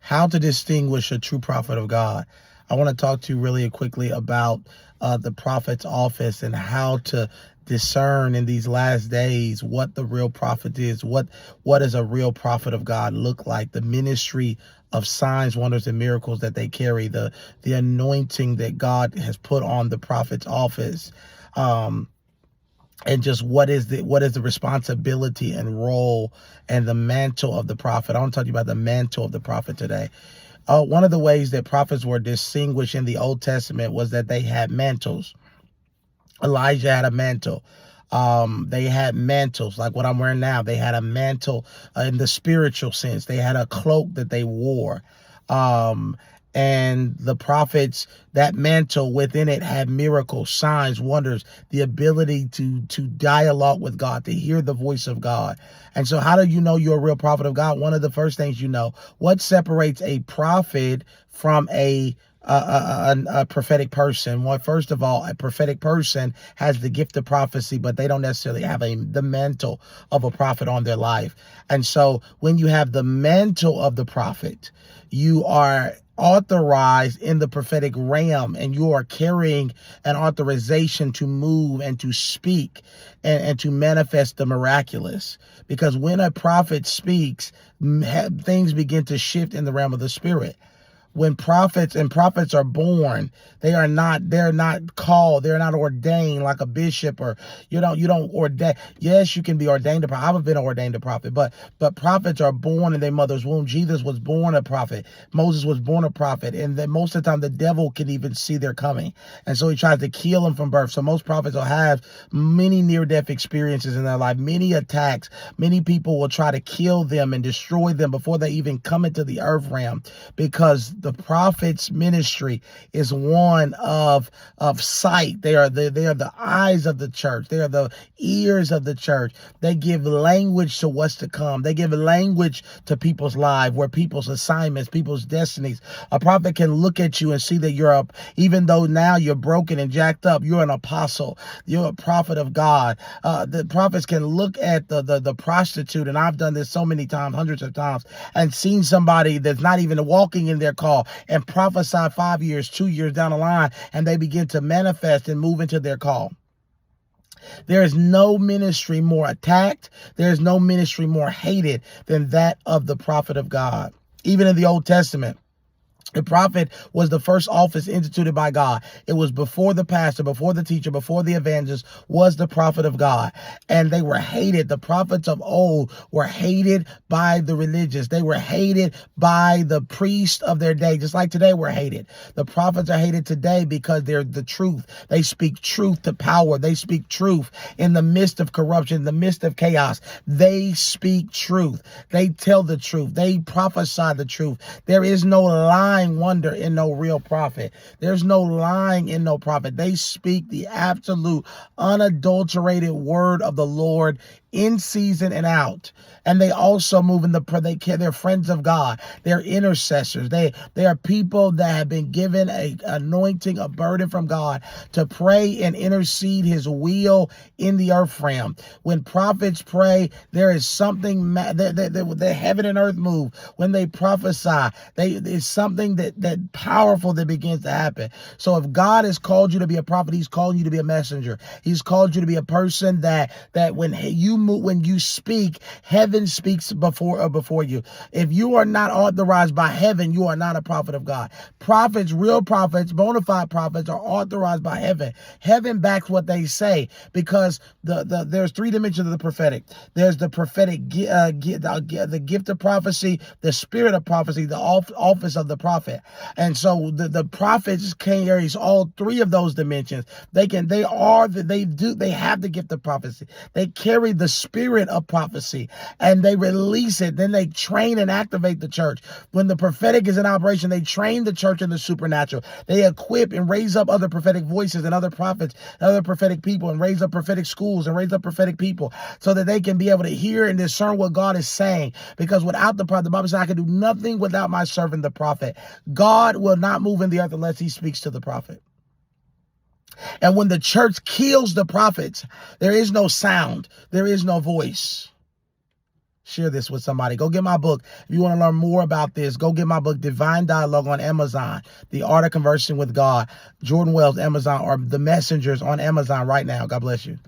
how to distinguish a true prophet of God. I want to talk to you really quickly about the prophet's office and how to discern in these last days what the real prophet is. What does a real prophet of God look like? The ministry of signs, wonders, and miracles that they carry, the anointing that God has put on the prophet's office. And just what is the responsibility and role and the mantle of the prophet. I want to talk to you about the mantle of the prophet today. One of the ways that prophets were distinguished in the Old Testament was that they had mantles. Elijah had a mantle. They had mantles like what I'm wearing now. They had a mantle in the spiritual sense. They had a cloak that they wore. Um, and the prophets, that mantle within it had miracles, signs, wonders, the ability to dialogue with God, to hear the voice of God. And so how do you know you're a real prophet of God? One of the first things you know, what separates a prophet from a prophetic person? Well, first of all, a prophetic person has the gift of prophecy, but they don't necessarily have the mantle of a prophet on their life. And so when you have the mantle of the prophet, you are authorized in the prophetic realm, and you are carrying an authorization to move and to speak and to manifest the miraculous. Because when a prophet speaks, things begin to shift in the realm of the spirit. When prophets are born, they're not called, they're not ordained like a bishop, or you don't ordain. Yes, you can be ordained a prophet. I've been ordained a prophet, but prophets are born in their mother's womb. Jesus was born a prophet. Moses was born a prophet. And then most of the time the devil can even see they're coming. And so he tries to kill them from birth. So most prophets will have many near-death experiences in their life, many attacks. Many people will try to kill them and destroy them before they even come into the earth realm, because the prophet's ministry is one of sight. They are the eyes of the church. They are the ears of the church. They give language to what's to come. They give language to people's lives, where people's assignments, people's destinies. A prophet can look at you and see that you're up, even though now you're broken and jacked up, you're an apostle. You're a prophet of God. The prophets can look at the prostitute, and I've done this so many times, hundreds of times, and seen somebody that's not even walking in their call, and prophesy 5 years, 2 years down the line, and they begin to manifest and move into their call. There is no ministry more attacked. There is no ministry more hated than that of the prophet of God. Even in the Old Testament, the prophet was the first office instituted by God. It was before the pastor, before the teacher, before the evangelist, was the prophet of God. And they were hated. The prophets of old were hated by the religious. They were hated by the priests of their day, just like today we're hated. The prophets are hated today because they're the truth. They speak truth to power. They speak truth in the midst of corruption, in the midst of chaos. They speak truth. They tell the truth. They prophesy the truth. There is no lying wonder in no real prophet. There's no lying in no prophet. They speak the absolute unadulterated word of the Lord in season and out. And they also move in they're friends of God. They're intercessors. They are people that have been given a anointing, a burden from God to pray and intercede his will in the earth realm. When prophets pray, there is something the heaven and earth move. When they prophesy, it's something that powerful that begins to happen. So if God has called you to be a prophet, he's called you to be a messenger. He's called you to be a person that when you speak, heaven speaks before you. If you are not authorized by heaven, you are not a prophet of God. Prophets, real prophets, bona fide prophets, are authorized by heaven. Heaven backs what they say, because there's three dimensions of the prophetic. There's the prophetic, the gift of prophecy, the spirit of prophecy, the office of the prophet. And so the prophets carries all three of those dimensions. They have the gift of prophecy. They carry the spirit of prophecy, and they release it. Then they train and activate the church. When the prophetic is in operation, they train the church in the supernatural. They equip and raise up other prophetic voices and other prophets, and other prophetic people, and raise up prophetic schools and raise up prophetic people, so that they can be able to hear and discern what God is saying. Because without the prophet, the Bible says, I can do nothing without my servant, the prophet. God will not move in the earth unless he speaks to the prophet. And when the church kills the prophets, there is no sound, there is no voice. Share this with somebody. Go get my book. If you want to learn more about this, go get my book, Divine Dialogue, on Amazon. The Art of Conversing with God. Jordan Wells, Amazon, or The Messengers on Amazon right now. God bless you.